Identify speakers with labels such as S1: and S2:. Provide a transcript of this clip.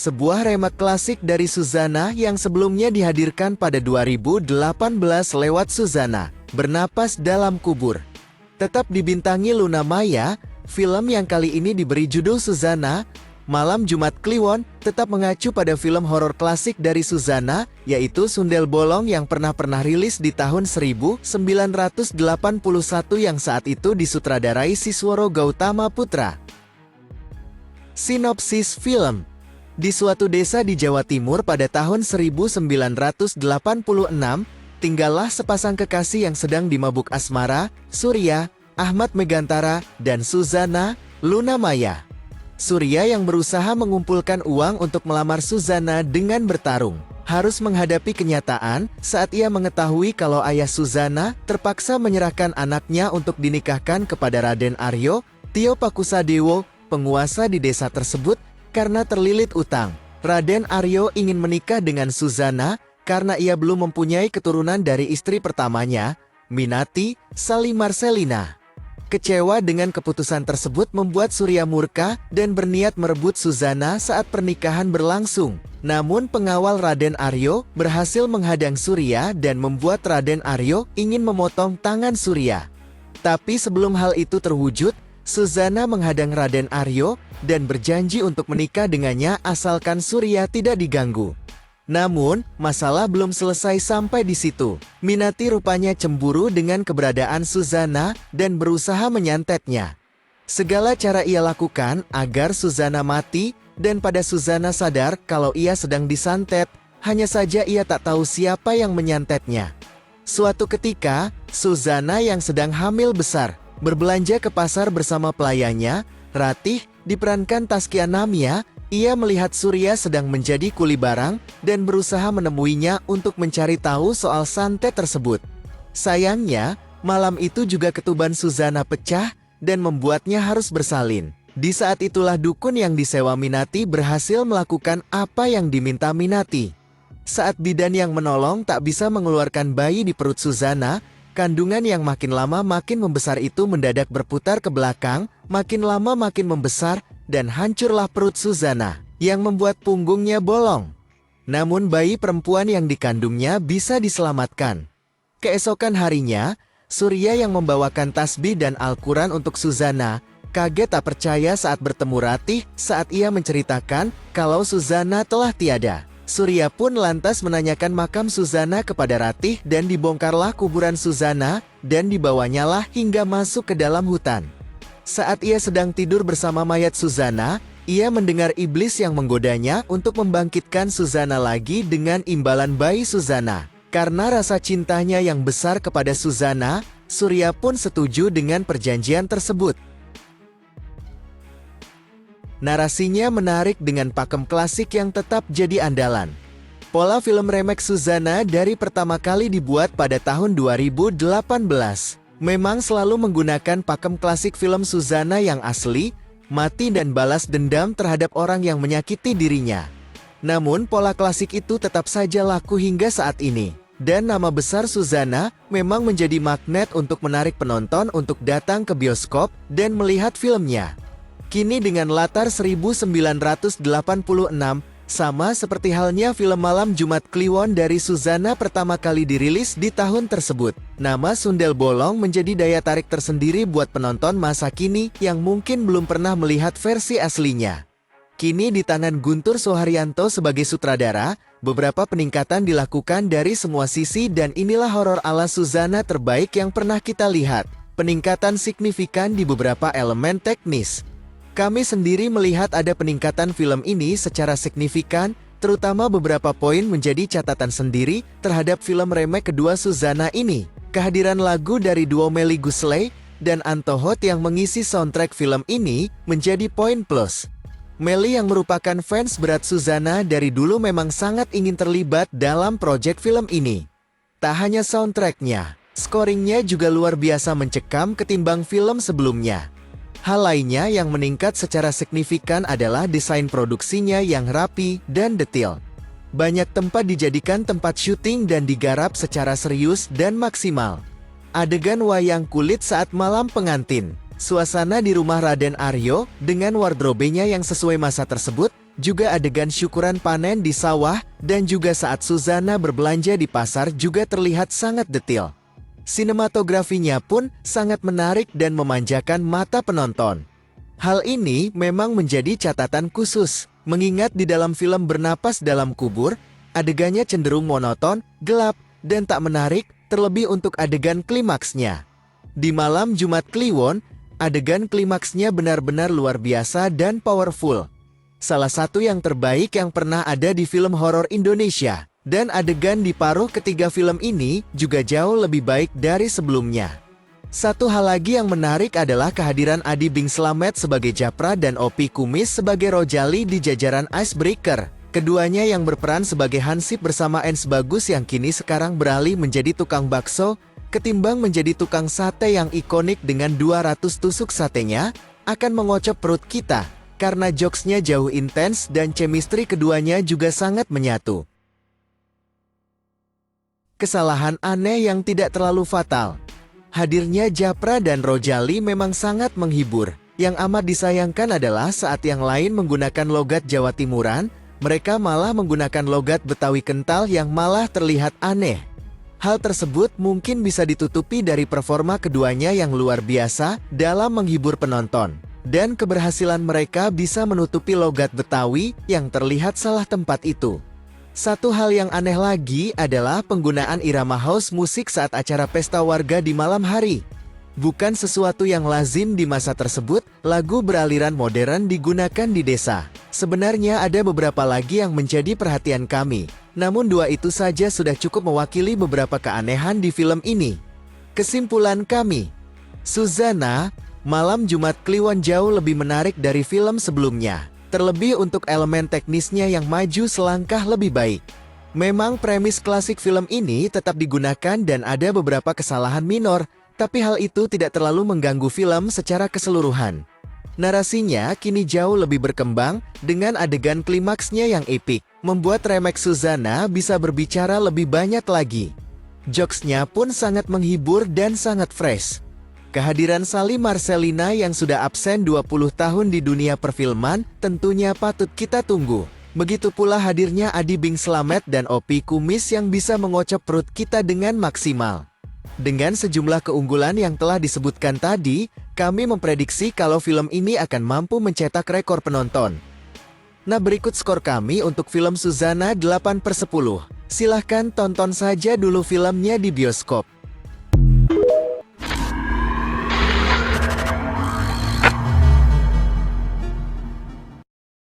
S1: sebuah remake klasik dari Suzana yang sebelumnya dihadirkan pada 2018 lewat Suzana, Bernapas Dalam Kubur. Tetap dibintangi Luna Maya, film yang kali ini diberi judul Suzana, Malam Jumat Kliwon, tetap mengacu pada film horor klasik dari Suzana, yaitu Sundel Bolong yang pernah rilis di tahun 1981 yang saat itu disutradarai Sisworo Gautama Putra. Sinopsis film. Di suatu desa di Jawa Timur pada tahun 1986, tinggallah sepasang kekasih yang sedang dimabuk asmara, Surya, Ahmad Megantara, dan Suzana, Luna Maya. Surya yang berusaha mengumpulkan uang untuk melamar Suzana dengan bertarung, harus menghadapi kenyataan saat ia mengetahui kalau ayah Suzana terpaksa menyerahkan anaknya untuk dinikahkan kepada Raden Aryo, Tio Pakusadewo, penguasa di desa tersebut, karena terlilit utang. Raden Aryo ingin menikah dengan Suzana karena ia belum mempunyai keturunan dari istri pertamanya, Minati Sali Marcelina. Kecewa dengan keputusan tersebut membuat Surya murka dan berniat merebut Suzana saat pernikahan berlangsung. Namun pengawal Raden Aryo berhasil menghadang Surya dan membuat Raden Aryo ingin memotong tangan Surya. Tapi sebelum hal itu terwujud, Suzana menghadang Raden Aryo dan berjanji untuk menikah dengannya asalkan Surya tidak diganggu. Namun, masalah belum selesai sampai di situ. Minati rupanya cemburu dengan keberadaan Suzana dan berusaha menyantetnya. Segala cara ia lakukan agar Suzana mati, dan pada Suzana sadar kalau ia sedang disantet, hanya saja ia tak tahu siapa yang menyantetnya. Suatu ketika, Suzana yang sedang hamil besar, berbelanja ke pasar bersama pelayannya, Ratih, diperankan Taskia Namia. Ia melihat Surya sedang menjadi kuli barang dan berusaha menemuinya untuk mencari tahu soal santet tersebut. Sayangnya, malam itu juga ketuban Suzana pecah dan membuatnya harus bersalin. Di saat itulah dukun yang disewa Minati berhasil melakukan apa yang diminta Minati. Saat bidan yang menolong tak bisa mengeluarkan bayi di perut Suzana, kandungan yang makin lama makin membesar itu mendadak berputar ke belakang, makin lama makin membesar, dan hancurlah perut Suzana, yang membuat punggungnya bolong. Namun bayi perempuan yang dikandungnya bisa diselamatkan. Keesokan harinya, Surya yang membawakan tasbih dan Al-Quran untuk Suzana, kaget tak percaya saat bertemu Ratih saat ia menceritakan kalau Suzana telah tiada. Surya pun lantas menanyakan makam Suzana kepada Ratih dan dibongkarlah kuburan Suzana dan dibawanyalah hingga masuk ke dalam hutan. Saat ia sedang tidur bersama mayat Suzana, ia mendengar iblis yang menggodanya untuk membangkitkan Suzana lagi dengan imbalan bayi Suzana. Karena rasa cintanya yang besar kepada Suzana, Surya pun setuju dengan perjanjian tersebut. Narasinya menarik dengan pakem klasik yang tetap jadi andalan. Pola film remake Suzana dari pertama kali dibuat pada tahun 2018. Memang selalu menggunakan pakem klasik film Suzana yang asli, mati dan balas dendam terhadap orang yang menyakiti dirinya. Namun pola klasik itu tetap saja laku hingga saat ini. Dan nama besar Suzana memang menjadi magnet untuk menarik penonton untuk datang ke bioskop dan melihat filmnya. Kini dengan latar 1986, sama seperti halnya film Malam Jumat Kliwon dari Suzana pertama kali dirilis di tahun tersebut. Nama Sundel Bolong menjadi daya tarik tersendiri buat penonton masa kini yang mungkin belum pernah melihat versi aslinya. Kini di tangan Guntur Soeharyanto sebagai sutradara, beberapa peningkatan dilakukan dari semua sisi dan inilah horor ala Suzana terbaik yang pernah kita lihat. Peningkatan signifikan di beberapa elemen teknis. Kami sendiri melihat ada peningkatan film ini secara signifikan, terutama beberapa poin menjadi catatan sendiri terhadap film remake kedua Suzana ini. Kehadiran lagu dari duo Melly Goeslaw dan Anto Hot yang mengisi soundtrack film ini menjadi poin plus. Melly yang merupakan fans berat Suzana dari dulu memang sangat ingin terlibat dalam proyek film ini. Tak hanya soundtracknya, scoringnya juga luar biasa mencekam ketimbang film sebelumnya. Hal lainnya yang meningkat secara signifikan adalah desain produksinya yang rapi dan detail. Banyak tempat dijadikan tempat syuting dan digarap secara serius dan maksimal. Adegan wayang kulit saat malam pengantin. Suasana di rumah Raden Aryo dengan wardrobenya yang sesuai masa tersebut Juga adegan syukuran panen di sawah, dan juga saat Suzana berbelanja di pasar juga terlihat sangat detail. Sinematografinya pun sangat menarik dan memanjakan mata penonton. Hal ini memang menjadi catatan khusus, mengingat di dalam film Bernapas Dalam Kubur, adegannya cenderung monoton, gelap, dan tak menarik, terlebih untuk adegan klimaksnya. Di malam Jumat Kliwon, adegan klimaksnya benar-benar luar biasa dan powerful. Salah satu yang terbaik yang pernah ada di film horor Indonesia. Dan adegan di paruh ketiga film ini juga jauh lebih baik dari sebelumnya. Satu hal lagi yang menarik adalah kehadiran Adi Bing Slamet sebagai Japra dan Opi Kumis sebagai Rojali di jajaran Icebreaker. Keduanya yang berperan sebagai Hansip bersama Ens Bagus yang kini sekarang beralih menjadi tukang bakso, ketimbang menjadi tukang sate yang ikonik dengan 200 tusuk satenya, akan mengocok perut kita. Karena jokesnya jauh intens dan chemistry keduanya juga sangat menyatu. Kesalahan aneh yang tidak terlalu fatal. Hadirnya Japra dan Rojali memang sangat menghibur. Yang amat disayangkan adalah saat yang lain menggunakan logat Jawa Timuran, mereka malah menggunakan logat Betawi kental yang malah terlihat aneh. Hal tersebut mungkin bisa ditutupi dari performa keduanya yang luar biasa dalam menghibur penonton. Dan keberhasilan mereka bisa menutupi logat Betawi yang terlihat salah tempat itu. Satu hal yang aneh lagi adalah penggunaan irama house musik saat acara pesta warga di malam hari. Bukan sesuatu yang lazim di masa tersebut, lagu beraliran modern digunakan di desa. Sebenarnya ada beberapa lagi yang menjadi perhatian kami. Namun dua itu saja sudah cukup mewakili beberapa keanehan di film ini. Kesimpulan kami, Suzana, Malam Jumat Kliwon jauh lebih menarik dari film sebelumnya. Terlebih untuk elemen teknisnya yang maju selangkah lebih baik. Memang premis klasik film ini tetap digunakan dan ada beberapa kesalahan minor, tapi hal itu tidak terlalu mengganggu film secara keseluruhan. Narasinya kini jauh lebih berkembang dengan adegan klimaksnya yang epik, membuat remake Suzana bisa berbicara lebih banyak lagi. Jokesnya pun sangat menghibur dan sangat fresh. Kehadiran Sally Marcelina yang sudah absen 20 tahun di dunia perfilman tentunya patut kita tunggu. Begitu pula hadirnya Adi Bing Slamet dan Opi Kumis yang bisa mengocok perut kita dengan maksimal. Dengan sejumlah keunggulan yang telah disebutkan tadi, kami memprediksi kalau film ini akan mampu mencetak rekor penonton. Nah, berikut skor kami untuk film Suzana 8/10. Silahkan tonton saja dulu filmnya di bioskop.